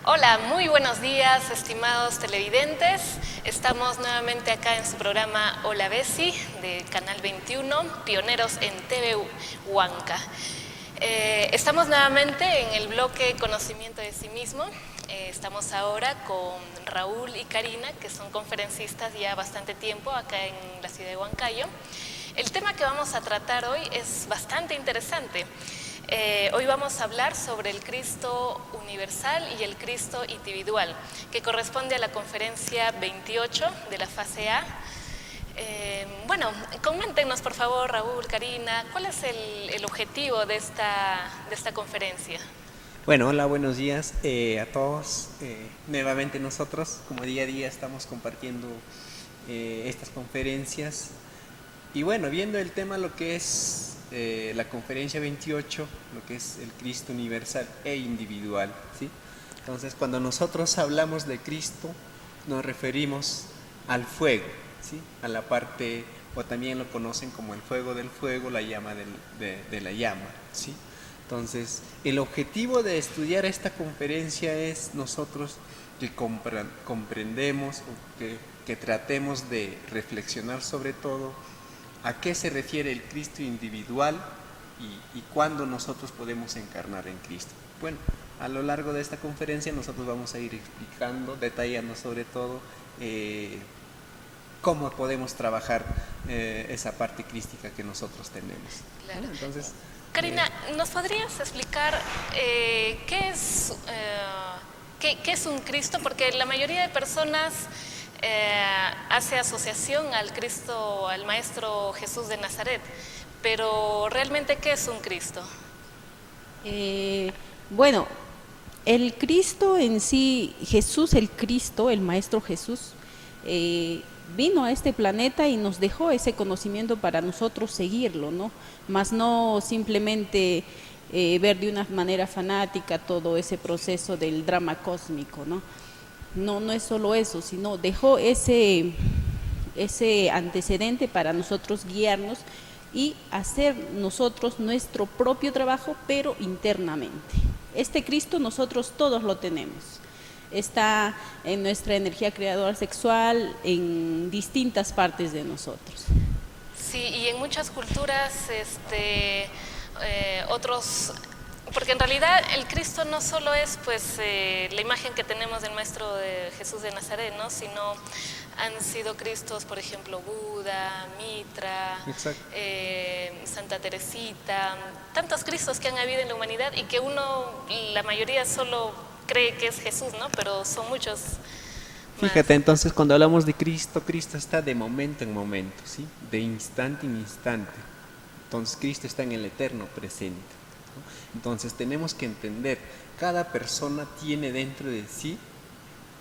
Hola, muy buenos días, estimados televidentes. Estamos nuevamente acá en su programa Hola Besi de Canal 21, pioneros en TV Huanca. Estamos nuevamente en el bloque Conocimiento de sí mismo. Estamos ahora con Raúl y Karina, que son conferencistas ya bastante tiempo acá en la ciudad de Huancayo. El tema que vamos a tratar hoy es bastante interesante. Hoy vamos a hablar sobre el Cristo universal y el Cristo individual, que corresponde a la conferencia 28 de la fase A. Bueno, coméntenos por favor, Raúl, Karina, ¿cuál es el objetivo de esta conferencia? Bueno, hola, buenos días a todos. Nuevamente nosotros, como día a día, estamos compartiendo estas conferencias. Y bueno, viendo el tema, lo que es la conferencia 28, lo que es el Cristo universal e individual, ¿sí? Entonces, cuando nosotros hablamos de Cristo, nos referimos al fuego, ¿sí? A la parte, o también lo conocen como el fuego del fuego, la llama de la llama, ¿sí? Entonces, el objetivo de estudiar esta conferencia es nosotros que comprendemos o que tratemos de reflexionar sobre todo a qué se refiere el Cristo individual y cuándo nosotros podemos encarnar en Cristo. Bueno, a lo largo de esta conferencia nosotros vamos a ir explicando, detallando sobre todo cómo podemos trabajar esa parte crística que nosotros tenemos. Claro. Bueno, entonces, Karina, ¿nos podrías explicar qué es un Cristo? Porque la mayoría de personas hace asociación al Cristo, al Maestro Jesús de Nazaret, pero realmente, ¿qué es un Cristo? Bueno, el Cristo en sí, Jesús, el Cristo, el Maestro Jesús, vino a este planeta y nos dejó ese conocimiento para nosotros seguirlo, ¿no? Más no simplemente ver de una manera fanática todo ese proceso del drama cósmico, ¿no? No es solo eso, sino dejó ese antecedente para nosotros guiarnos y hacer nosotros nuestro propio trabajo, pero internamente. Este Cristo nosotros todos lo tenemos. Está en nuestra energía creadora sexual, en distintas partes de nosotros. Sí, y en muchas culturas, otros, porque en realidad el Cristo no solo es pues la imagen que tenemos del Maestro de Jesús de Nazaret, ¿no? Sino han sido Cristos, por ejemplo, Buda, Mitra, Santa Teresita, tantos Cristos que han habido en la humanidad y que la mayoría solo cree que es Jesús, ¿no? Pero son muchos más. fíjate, entonces cuando hablamos de Cristo, Cristo está de momento en momento, ¿sí? De instante en instante. Entonces Cristo está en el eterno presente, ¿no? Entonces tenemos que entender, cada persona tiene dentro de sí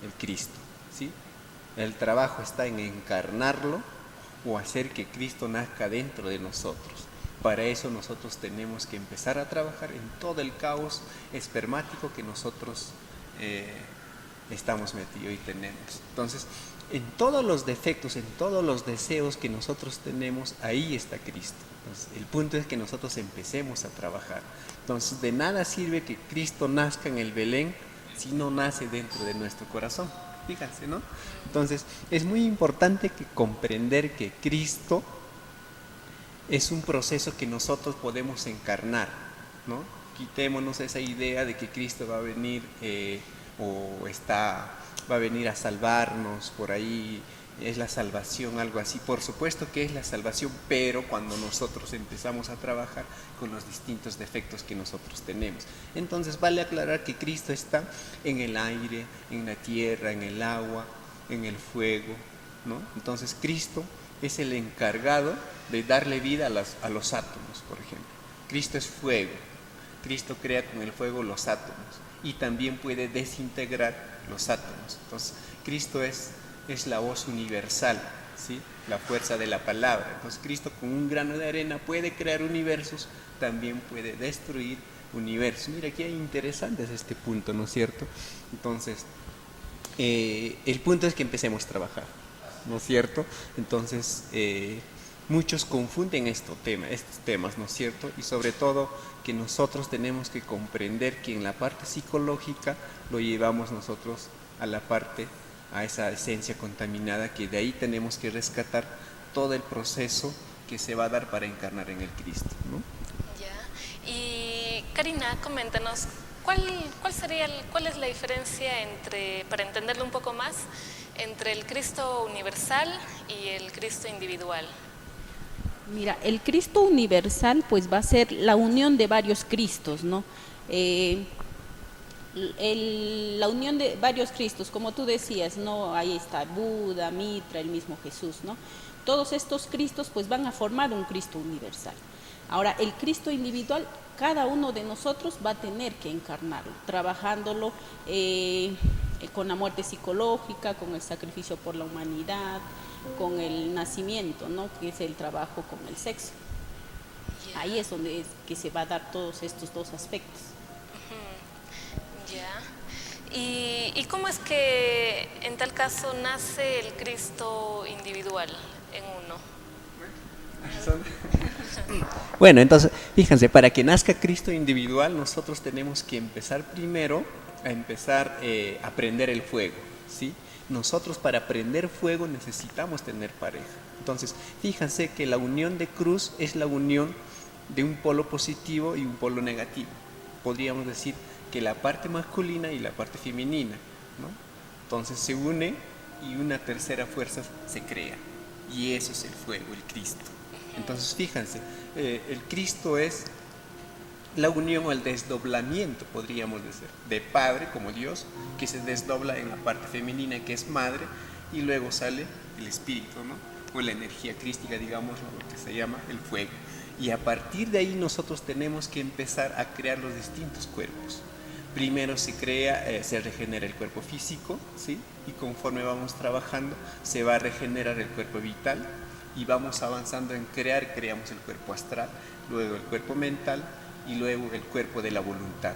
el Cristo, ¿sí? El trabajo está en encarnarlo o hacer que Cristo nazca dentro de nosotros. Para eso nosotros tenemos que empezar a trabajar en todo el caos espermático que nosotros estamos metidos y tenemos. Entonces, en todos los defectos, en todos los deseos que nosotros tenemos, ahí está Cristo. Entonces, el punto es que nosotros empecemos a trabajar. Entonces, de nada sirve que Cristo nazca en el Belén si no nace dentro de nuestro corazón. Fíjense, ¿no? Entonces, es muy importante que comprender que Cristo es un proceso que nosotros podemos encarnar, ¿no? Quitémonos esa idea de que Cristo va a venir va a venir a salvarnos, por ahí es la salvación, algo así. Por supuesto que es la salvación, pero cuando nosotros empezamos a trabajar con los distintos defectos que nosotros tenemos. Entonces vale aclarar que Cristo está en el aire, en la tierra, en el agua, en el fuego, ¿no? Entonces Cristo es el encargado de darle vida a los átomos, por ejemplo. Cristo es fuego. Cristo crea con el fuego los átomos y también puede desintegrar los átomos. Entonces, Cristo es la voz universal, ¿sí? La fuerza de la palabra. Entonces, Cristo con un grano de arena puede crear universos, también puede destruir universos. Mira, aquí hay interesantes este punto, ¿no es cierto? Entonces, el punto es que empecemos a trabajar, ¿no es cierto? Entonces, Muchos confunden estos temas, ¿no es cierto? Y sobre todo que nosotros tenemos que comprender que en la parte psicológica lo llevamos nosotros a la parte, a esa esencia contaminada, que de ahí tenemos que rescatar todo el proceso que se va a dar para encarnar en el Cristo, ¿no? Ya. Y Karina, coméntanos, ¿cuál es la diferencia entre, para entenderlo un poco más, entre el Cristo universal y el Cristo individual? Mira, el Cristo universal pues va a ser la unión de varios Cristos, ¿no? La unión de varios Cristos, como tú decías, ¿no? Ahí está Buda, Mitra, el mismo Jesús, ¿no? Todos estos Cristos pues van a formar un Cristo universal. Ahora, el Cristo individual, cada uno de nosotros va a tener que encarnarlo, trabajándolo con la muerte psicológica, con el sacrificio por la humanidad, con el nacimiento, ¿no? Que es el trabajo con el sexo. Ahí es donde que se va a dar todos estos dos aspectos. Ya. ¿Y cómo es que en tal caso nace el Cristo individual en uno? Bueno, entonces, fíjense, para que nazca Cristo individual, nosotros tenemos que empezar primero a aprender el fuego, ¿sí? Nosotros para aprender fuego necesitamos tener pareja. Entonces, fíjense que la unión de cruz es la unión de un polo positivo y un polo negativo. Podríamos decir que la parte masculina y la parte femenina, ¿no? Entonces se une y una tercera fuerza se crea. Y eso es el fuego, el Cristo. Entonces, fíjense, el Cristo es la unión o el desdoblamiento, podríamos decir, de Padre como Dios, que se desdobla en la parte femenina, que es Madre, y luego sale el Espíritu, ¿no? O la energía crística, digamos, lo que se llama el fuego. Y a partir de ahí nosotros tenemos que empezar a crear los distintos cuerpos. Primero se regenera el cuerpo físico, ¿sí? Y conforme vamos trabajando, se va a regenerar el cuerpo vital, y vamos avanzando en creamos el cuerpo astral, luego el cuerpo mental, y luego el cuerpo de la voluntad.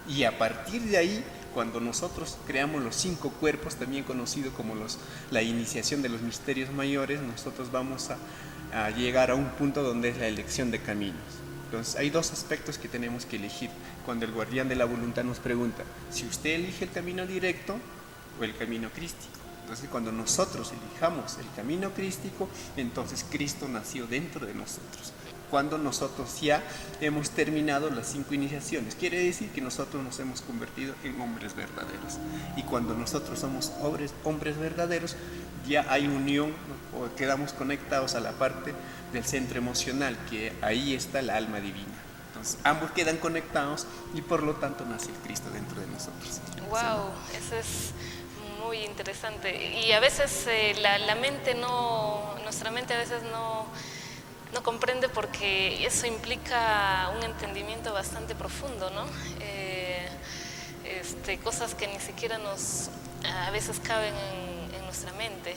Y a partir de ahí, cuando nosotros creamos los 5 cuerpos, también conocido como la iniciación de los misterios mayores, nosotros vamos a llegar a un punto donde es la elección de caminos. Entonces hay 2 aspectos que tenemos que elegir. Cuando el guardián de la voluntad nos pregunta si usted elige el camino directo o el camino crístico. Entonces cuando nosotros elijamos el camino crístico, entonces Cristo nació dentro de nosotros. Cuando nosotros ya hemos terminado las 5 iniciaciones, quiere decir que nosotros nos hemos convertido en hombres verdaderos. Y cuando nosotros somos hombres verdaderos, ya hay unión, o quedamos conectados a la parte del centro emocional, que ahí está la alma divina. Entonces ambos quedan conectados y por lo tanto nace el Cristo dentro de nosotros. Wow, eso es muy interesante. Y a veces nuestra mente a veces no comprende, porque eso implica un entendimiento bastante profundo, ¿no? Cosas que ni siquiera a veces caben en nuestra mente.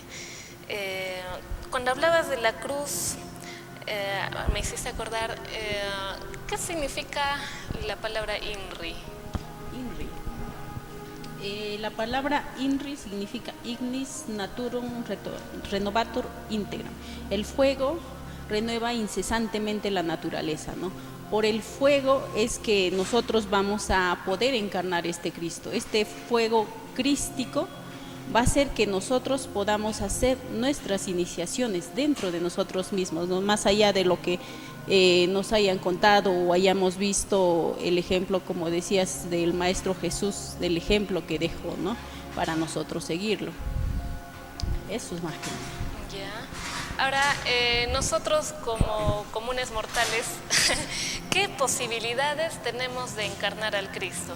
Cuando hablabas de la cruz, me hiciste acordar, ¿qué significa la palabra INRI? La palabra INRI significa Ignis Naturum Renovator Integram. El fuego renueva incesantemente la naturaleza, ¿no? Por el fuego es que nosotros vamos a poder encarnar este Cristo. Este fuego crístico va a hacer que nosotros podamos hacer nuestras iniciaciones dentro de nosotros mismos, ¿no? Más allá de lo que nos hayan contado o hayamos visto el ejemplo, como decías, del Maestro Jesús, del ejemplo que dejó, ¿no? Para nosotros seguirlo. Eso es más que nada. Ya. Ahora, nosotros como comunes mortales, ¿qué posibilidades tenemos de encarnar al Cristo?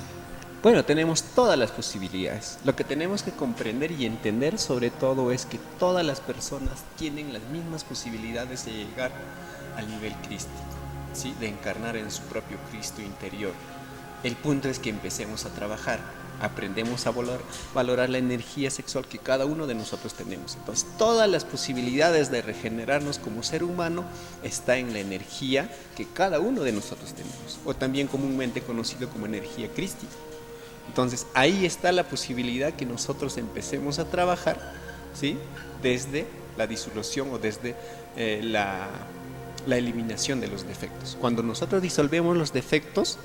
Bueno, tenemos todas las posibilidades. Lo que tenemos que comprender y entender sobre todo es que todas las personas tienen las mismas posibilidades de llegar al nivel crístico, ¿sí? De encarnar en su propio Cristo interior. El punto es que empecemos a trabajar, aprendemos a valorar la energía sexual que cada uno de nosotros tenemos. Entonces, todas las posibilidades de regenerarnos como ser humano está en la energía que cada uno de nosotros tenemos, o también comúnmente conocido como energía crística. Entonces, ahí está la posibilidad que nosotros empecemos a trabajar, ¿sí? Desde la disolución o desde la eliminación de los defectos. Cuando nosotros disolvemos los defectos,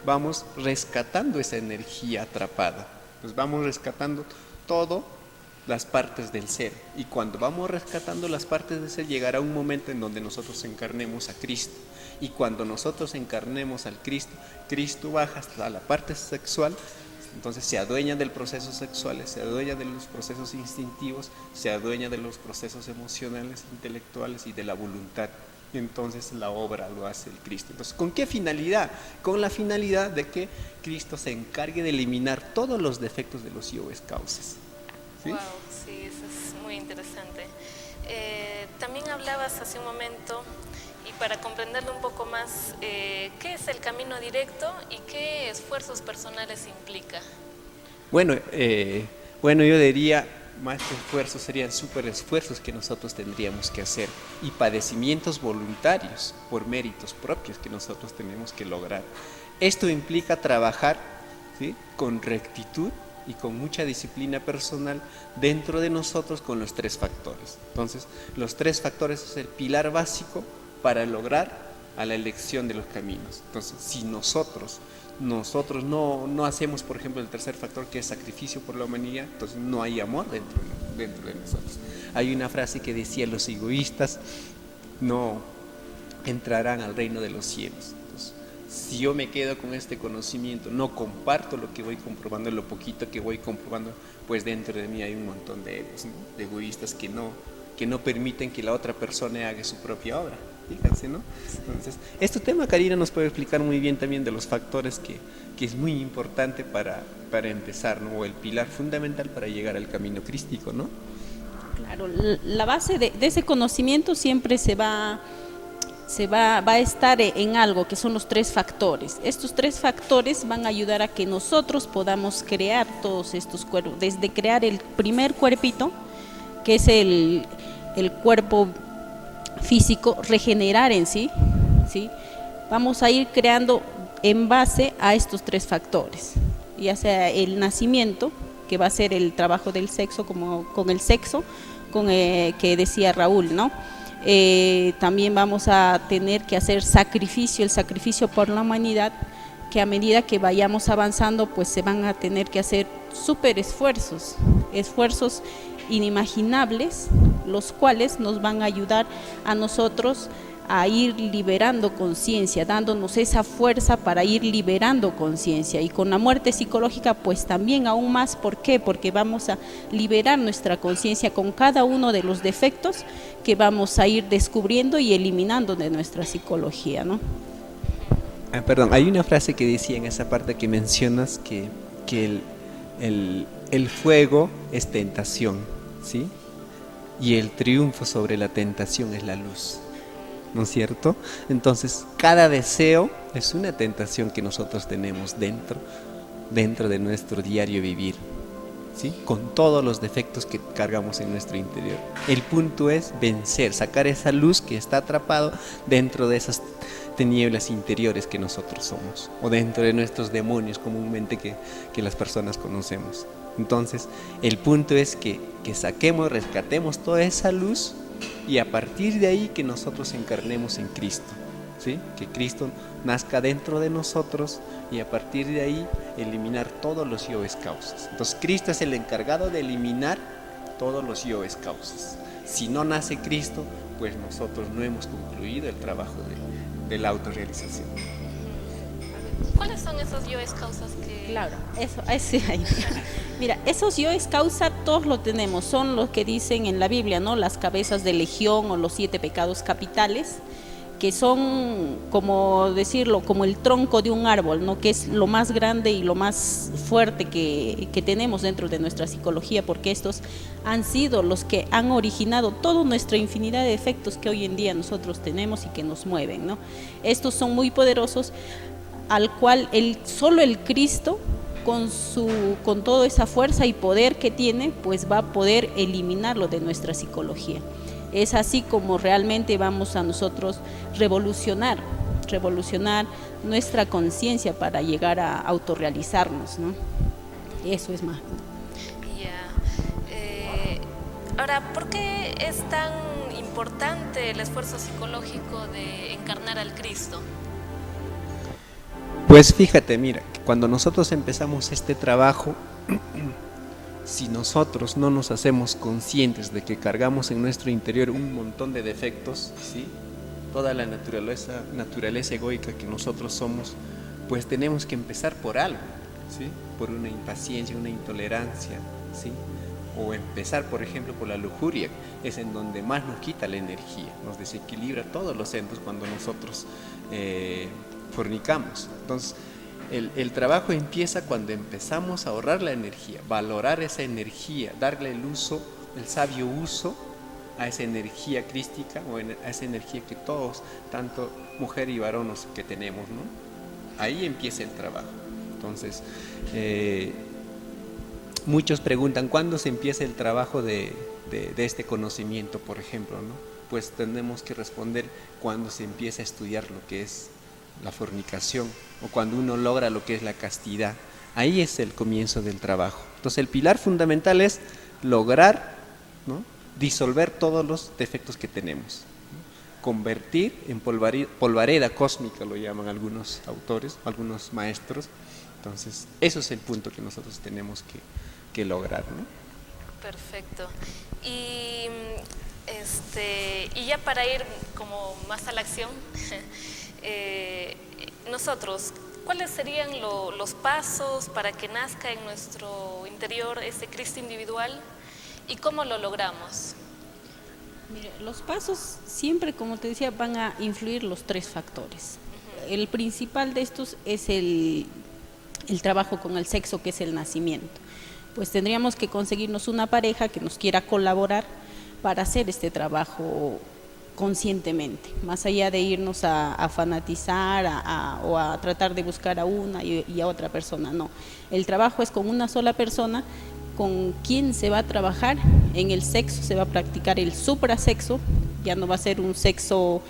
vamos rescatando esa energía atrapada, pues vamos rescatando todo las partes del ser, y cuando vamos rescatando las partes del ser llegará un momento en donde nosotros encarnemos a Cristo, y cuando nosotros encarnemos al Cristo, Cristo baja hasta la parte sexual, entonces se adueña del proceso sexual, se adueña de los procesos instintivos, se adueña de los procesos emocionales, intelectuales y de la voluntad. Entonces la obra lo hace el Cristo. Entonces, ¿con qué finalidad? Con la finalidad de que Cristo se encargue de eliminar todos los defectos de los yoes causas. ¿Sí? Wow, sí, eso es muy interesante. También hablabas hace un momento, y para comprenderlo un poco más, ¿qué es el camino directo y qué esfuerzos personales implica? Bueno, yo diría, más que esfuerzos serían super esfuerzos que nosotros tendríamos que hacer, y padecimientos voluntarios por méritos propios que nosotros tenemos que lograr. Esto implica trabajar, ¿sí?, con rectitud y con mucha disciplina personal dentro de nosotros con los 3 factores. Entonces, los 3 factores es el pilar básico para lograr a la elección de los caminos. Entonces, si nosotros no hacemos, por ejemplo, el tercer factor, que es sacrificio por la humanidad, entonces no hay amor dentro de nosotros. Hay una frase que decía: los egoístas no entrarán al reino de los cielos. Entonces, si yo me quedo con este conocimiento, no comparto lo que voy comprobando, lo poquito que voy comprobando, pues dentro de mí hay un montón de egos, ¿no?, de egoístas que no permiten que la otra persona haga su propia obra. Fíjense, ¿no? Entonces, este tema Karina nos puede explicar muy bien también de los factores que es muy importante para empezar, ¿no?, o el pilar fundamental para llegar al camino crístico, ¿no? Claro, la base de ese conocimiento siempre va a estar en algo que son los 3 factores. Estos 3 factores van a ayudar a que nosotros podamos crear todos estos cuerpos, desde crear el primer cuerpito, que es el cuerpo físico, regenerar en sí, ¿sí? Vamos a ir creando en base a estos 3 factores, ya sea el nacimiento, que va a ser el trabajo del sexo, como con el sexo, que decía Raúl, ¿no? También vamos a tener que hacer el sacrificio por la humanidad, que a medida que vayamos avanzando, pues se van a tener que hacer súper esfuerzos inimaginables, los cuales nos van a ayudar a nosotros a ir liberando conciencia, dándonos esa fuerza para ir liberando conciencia, y con la muerte psicológica pues también aún más. ¿Por qué? Porque vamos a liberar nuestra conciencia con cada uno de los defectos que vamos a ir descubriendo y eliminando de nuestra psicología, ¿no? Perdón, hay una frase que decía en esa parte que mencionas que el fuego es tentación, ¿sí? Y el triunfo sobre la tentación es la luz, ¿no es cierto? Entonces, cada deseo es una tentación que nosotros tenemos dentro de nuestro diario vivir, ¿sí?, con todos los defectos que cargamos en nuestro interior. El punto es vencer, sacar esa luz que está atrapado dentro de esas tinieblas interiores que nosotros somos, o dentro de nuestros demonios comúnmente que las personas conocemos. Entonces, el punto es que rescatemos toda esa luz, y a partir de ahí que nosotros encarnemos en Cristo, ¿sí?, que Cristo nazca dentro de nosotros, y a partir de ahí eliminar todos los yoes causas. Entonces, Cristo es el encargado de eliminar todos los yoes causas. Si no nace Cristo, pues nosotros no hemos concluido el trabajo de la autorrealización. ¿Cuáles son esos yoes causas que...? Claro, eso ahí. Mira, esos yoes causa todos lo tenemos, son los que dicen en la Biblia, ¿no?, las cabezas de legión o los 7 pecados capitales, que son, como decirlo, como el tronco de un árbol, ¿no?, que es lo más grande y lo más fuerte que tenemos dentro de nuestra psicología, porque estos han sido los que han originado toda nuestra infinidad de efectos que hoy en día nosotros tenemos y que nos mueven, ¿no? Estos son muy poderosos, al cual solo el Cristo, con toda esa fuerza y poder que tiene, pues va a poder eliminarlo de nuestra psicología. Es así como realmente vamos a nosotros revolucionar nuestra conciencia para llegar a autorrealizarnos, ¿no? Eso es más. Ahora, ¿por qué es tan importante el esfuerzo psicológico de encarnar al Cristo? Pues fíjate, mira, que cuando nosotros empezamos este trabajo, si nosotros no nos hacemos conscientes de que cargamos en nuestro interior un montón de defectos, ¿sí? Toda la naturaleza egoica que nosotros somos, pues tenemos que empezar por algo, ¿sí? Por una impaciencia, una intolerancia, ¿sí? O empezar, por ejemplo, por la lujuria, es en donde más nos quita la energía, nos desequilibra todos los centros cuando nosotros fornicamos. Entonces, el trabajo empieza cuando empezamos a ahorrar la energía, valorar esa energía, darle el uso, el sabio uso a esa energía crística o a esa energía que todos, tanto mujer y varón, que tenemos, ¿no? Ahí empieza el trabajo. Entonces, muchos preguntan, ¿cuándo se empieza el trabajo de este conocimiento, por ejemplo, ¿no? Pues tenemos que responder cuando se empieza a estudiar lo que es la fornicación o cuando uno logra lo que es la castidad. Ahí es el comienzo del trabajo. Entonces, el pilar fundamental es lograr, ¿no?, disolver todos los defectos que tenemos, ¿no?, convertir en polvareda cósmica, lo llaman algunos autores, algunos maestros. Entonces, eso es el punto que nosotros tenemos que lograr, ¿no? Perfecto. Y ya para ir como más a la acción, nosotros, ¿cuáles serían los pasos para que nazca en nuestro interior ese Cristo individual y cómo lo logramos? Mire, los pasos siempre, como te decía, van a influir los tres factores. El principal de estos es el trabajo con el sexo, que es el nacimiento. Pues tendríamos que conseguirnos una pareja que nos quiera colaborar para hacer este trabajo conscientemente, más allá de irnos a fanatizar o a tratar de buscar a una y a otra persona. No, el trabajo es con una sola persona con quien se va a trabajar en el sexo, se va a practicar el suprasexo, ya no va a ser un sexo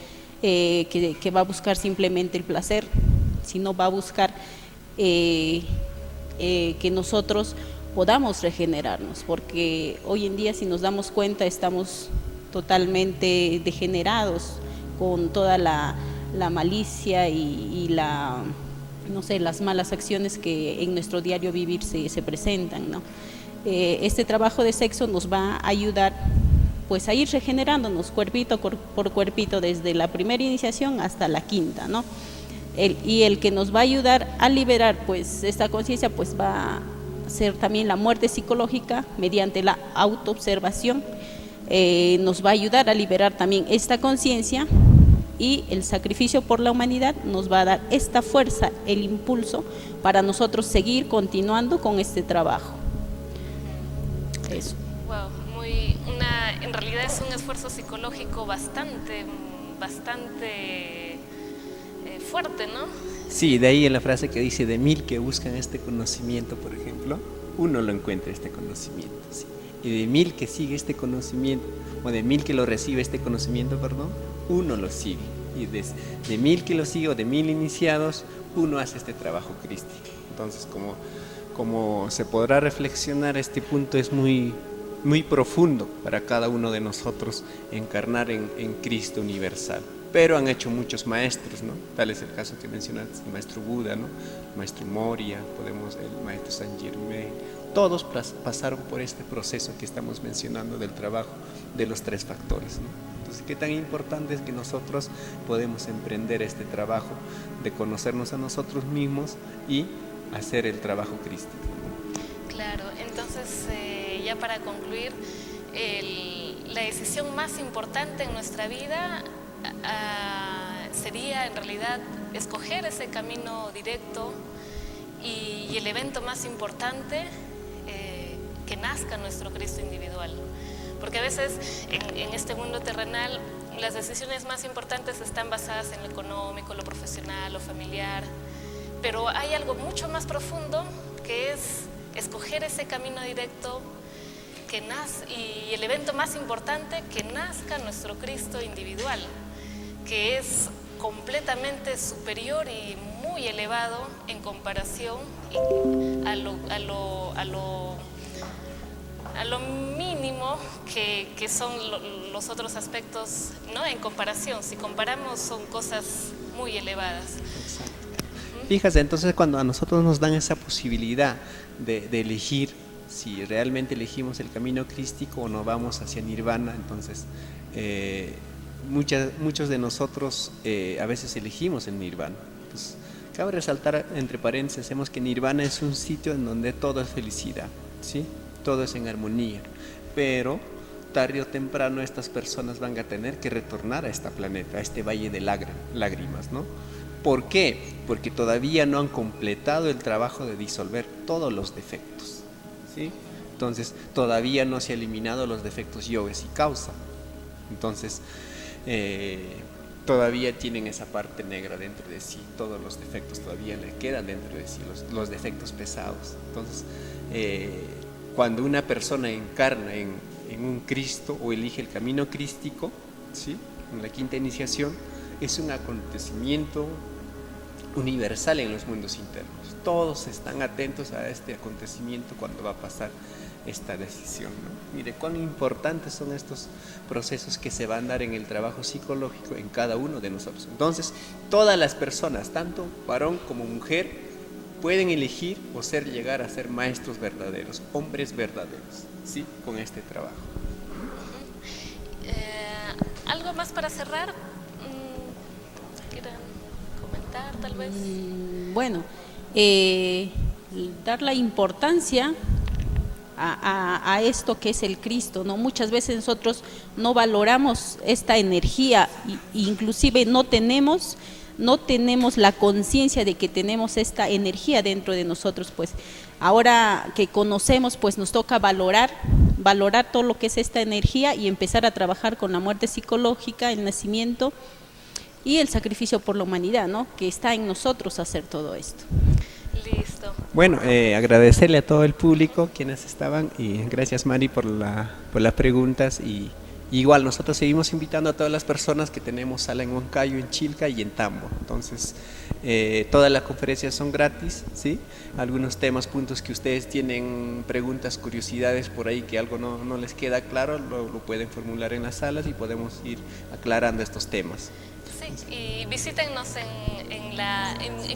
que va a buscar simplemente el placer, sino va a buscar que nosotros podamos regenerarnos, porque hoy en día, si nos damos cuenta, estamos totalmente degenerados con toda la malicia y las malas acciones que en nuestro diario vivir se presentan, ¿no? Este trabajo de sexo nos va a ayudar pues a ir regenerándonos cuerpito por cuerpito desde la primera iniciación hasta la quinta, ¿no? El que nos va a ayudar a liberar pues esta conciencia pues va a ser también la muerte psicológica mediante la autoobservación. Nos va a ayudar a liberar también esta conciencia, y el sacrificio por la humanidad nos va a dar esta fuerza, el impulso para nosotros seguir continuando con este trabajo. Eso. Wow, en realidad es un esfuerzo psicológico bastante fuerte, ¿no? Sí, de ahí en la frase que dice, de 1000 que buscan este conocimiento, por ejemplo, uno lo encuentra este conocimiento, ¿sí? Y de 1000 que sigue este conocimiento, o de 1000 que lo recibe este conocimiento, perdón, uno lo sigue. Y de 1000 que lo sigue, o de 1000 iniciados, uno hace este trabajo crístico. Entonces, como se podrá reflexionar, este punto es muy, muy profundo para cada uno de nosotros encarnar en Cristo universal. Pero han hecho muchos maestros, ¿no? Tal es el caso que mencionaste, el maestro Buda, ¿no? El maestro Moria, el maestro Saint Germain. Todos pasaron por este proceso que estamos mencionando del trabajo de los tres factores, ¿no? Entonces, qué tan importante es que nosotros podemos emprender este trabajo de conocernos a nosotros mismos y hacer el trabajo crístico, ¿no? Claro, entonces ya para concluir, la decisión más importante en nuestra vida sería en realidad escoger ese camino directo, y el evento más importante, que nazca nuestro Cristo individual. Porque a veces en este mundo terrenal las decisiones más importantes están basadas en lo económico, lo profesional, lo familiar, pero hay algo mucho más profundo que es escoger ese camino directo y el evento más importante, que nazca nuestro Cristo individual, que es completamente superior y muy elevado en comparación a lo mínimo que son los otros aspectos, ¿no? En comparación, si comparamos son cosas muy elevadas. Exacto. Fíjate, entonces cuando a nosotros nos dan esa posibilidad de elegir si realmente elegimos el camino crístico o no vamos hacia Nirvana, entonces muchos de nosotros a veces elegimos el Nirvana. Entonces, cabe resaltar, entre paréntesis, hacemos que Nirvana es un sitio en donde todo es felicidad, ¿sí? Todo es en armonía, pero tarde o temprano estas personas van a tener que retornar a este planeta, a este valle de lágrimas, ¿no? ¿Por qué? Porque todavía no han completado el trabajo de disolver todos los defectos, ¿sí? Entonces, todavía no se han eliminado los defectos yogues y causa. Entonces, todavía tienen esa parte negra dentro de sí, todos los defectos todavía le quedan dentro de sí, los defectos pesados. Entonces, cuando una persona encarna en un Cristo o elige el camino crístico, ¿sí? En la quinta iniciación, es un acontecimiento universal en los mundos internos. Todos están atentos a este acontecimiento cuando va a pasar esta decisión, ¿no? Mire cuán importantes son estos procesos que se van a dar en el trabajo psicológico en cada uno de nosotros. Entonces, todas las personas, tanto varón como mujer, pueden elegir o llegar a ser maestros verdaderos, hombres verdaderos, ¿sí? Con este trabajo. ¿Algo más para cerrar? ¿Quieren comentar tal vez? Bueno, dar la importancia a esto que es el Cristo, ¿no? Muchas veces nosotros no valoramos esta energía, inclusive no tenemos la conciencia de que tenemos esta energía dentro de nosotros. Pues ahora que conocemos, pues nos toca valorar todo lo que es esta energía y empezar a trabajar con la muerte psicológica, el nacimiento y el sacrificio por la humanidad, ¿no? Que está en nosotros hacer todo esto. Listo. Bueno, agradecerle a todo el público quienes estaban y gracias Mari por las preguntas y igual nosotros seguimos invitando a todas las personas que tenemos sala en Huancayo, en Chilca y en Tambo. Entonces, todas las conferencias son gratis, ¿sí? Algunos temas, puntos que ustedes tienen, preguntas, curiosidades por ahí que algo no les queda claro, lo pueden formular en las salas y podemos ir aclarando estos temas. Sí, y visítennos en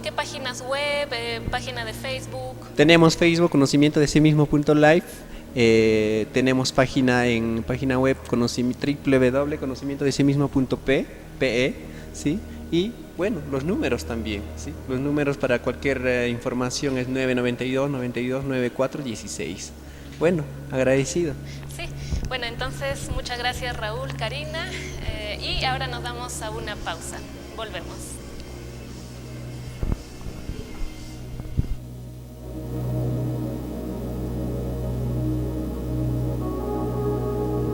qué páginas web, página de Facebook. Tenemos Facebook, conocimiento de sí mismo.live. Tenemos página web www.conocimientodesimismo.pe, ¿sí? Y bueno, los números también, ¿sí? Los números para cualquier información es 992 92 94 16. Bueno, agradecido. Sí, bueno, entonces muchas gracias Raúl, Karina, y ahora nos damos a una pausa. Volvemos.